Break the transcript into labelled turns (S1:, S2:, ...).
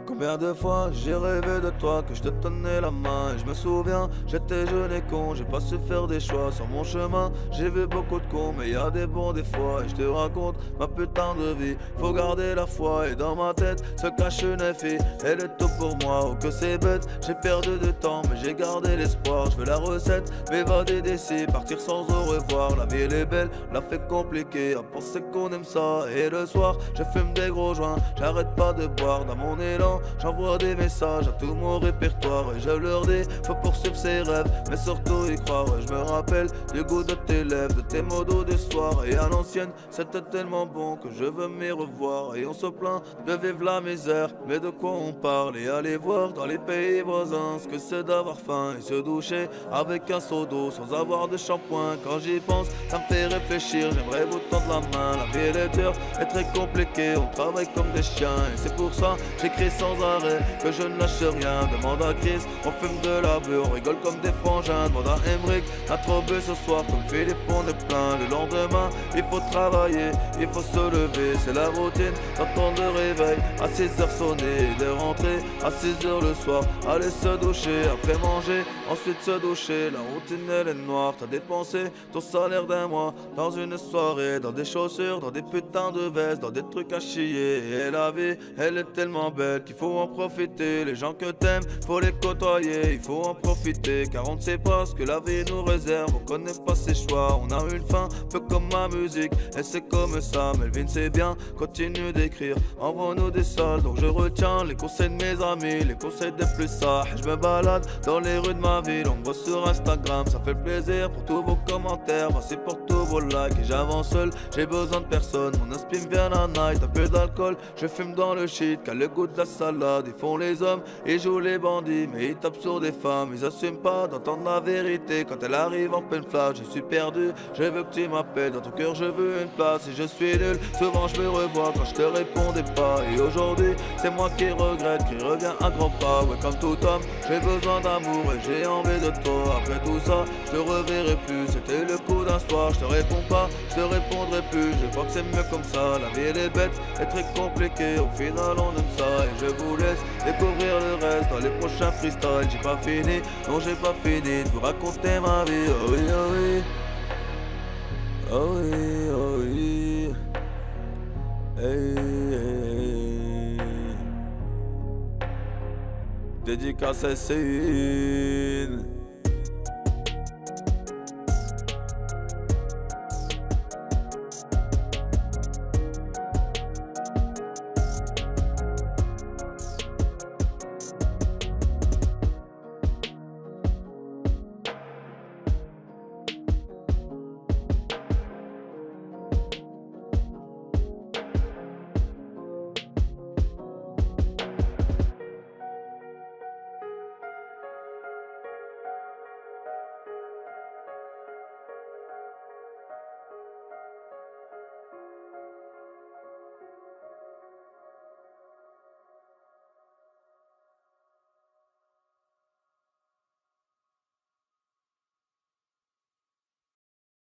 S1: Combien de fois j'ai rêvé de toi, que je te tenais la main. Et je me souviens, j'étais jeune et con, j'ai pas su faire des choix sur mon chemin. J'ai vu beaucoup de cons, mais y a des bons des fois. Et je te raconte ma putain de vie, faut garder la foi. Et dans ma tête se cache une fille, elle est tout pour moi. Oh que c'est bête, j'ai perdu du temps, mais j'ai gardé l'espoir. Je veux la recette, m'évader d'ici, partir sans au revoir. La vie elle est belle, la fait compliquée, à penser qu'on aime ça. Et le soir, je fume des gros joints, j'arrête pas de boire dans mon élan. J'envoie des messages à tout mon répertoire et je leur dis faut poursuivre ses rêves, mais surtout y croire. Et je me rappelle du goût de tes lèvres, de tes mots doux du soir. Et à l'ancienne c'était tellement bon que je veux m'y revoir. Et on se plaint de vivre la misère, mais de quoi on parle? Et aller voir dans les pays voisins ce que c'est d'avoir faim et se doucher avec un seau d'eau sans avoir de shampoing. Quand j'y pense ça me fait réfléchir, j'aimerais vous tendre la main. La vie elle est dure, est très compliquée, on travaille comme des chiens. Et c'est pour ça j'écris sans arrêt que je ne lâche rien. Demande à Chris, on fume de la bœuf, on rigole comme des frangins. Demande à Emmerich, à trop bu ce soir comme Philippe on est plein. Le lendemain il faut travailler, il faut se lever, c'est la routine d'entendre le réveil à 6h sonner et de rentrer à 6h le soir. Aller se doucher, après manger, ensuite se doucher. La routine elle est noire, t'as dépensé ton salaire d'un mois dans une soirée, dans des chaussures, dans des putains de vestes, dans des trucs à chier. Et la vie elle est tellement belle qu'il faut en profiter. Les gens que t'aimes, faut les côtoyer, il faut en profiter. Car on ne sait pas ce que la vie nous réserve, on connaît pas ses choix. On a une fin, peu comme ma musique, et c'est comme ça. Melvin c'est bien, continue d'écrire, envoie-nous des salles. Donc je retiens les conseils de mes amis, les conseils des plus sages. Je me balade dans les rues de ma ville, on me voit sur Instagram, ça fait plaisir pour tous vos commentaires. Merci pour tous vos likes, et j'avance seul, j'ai besoin de personne. Mon inspi me vient la night, un peu d'alcool, je fume dans le shit, car le goût de la salade. Ils font les hommes, ils jouent les bandits, mais ils tapent sur des femmes. Ils assument pas d'entendre la vérité quand elle arrive en pleine flash. Je suis perdu, je veux que tu m'appelles, dans ton cœur je veux une place. Et je suis nul, souvent je me revois quand je te répondais pas. Et aujourd'hui, c'est moi qui regrette, qui revient à grands pas. Ouais, comme tout homme, j'ai besoin d'amour et j'ai envie de toi. Après tout ça, je te reverrai plus, c'était le coup d'un soir. Je te réponds pas, je te répondrai plus. Je crois que c'est mieux comme ça, la vie elle est bête, est très compliquée. Au final on aime ça et je vous laisse découvrir le reste dans les prochains freestyles. J'ai pas fini, non j'ai pas fini de vous raconter ma vie. Oh oui, oh oui, oh oui, oh oui, hey, hey, hey. Dédicace à Céline.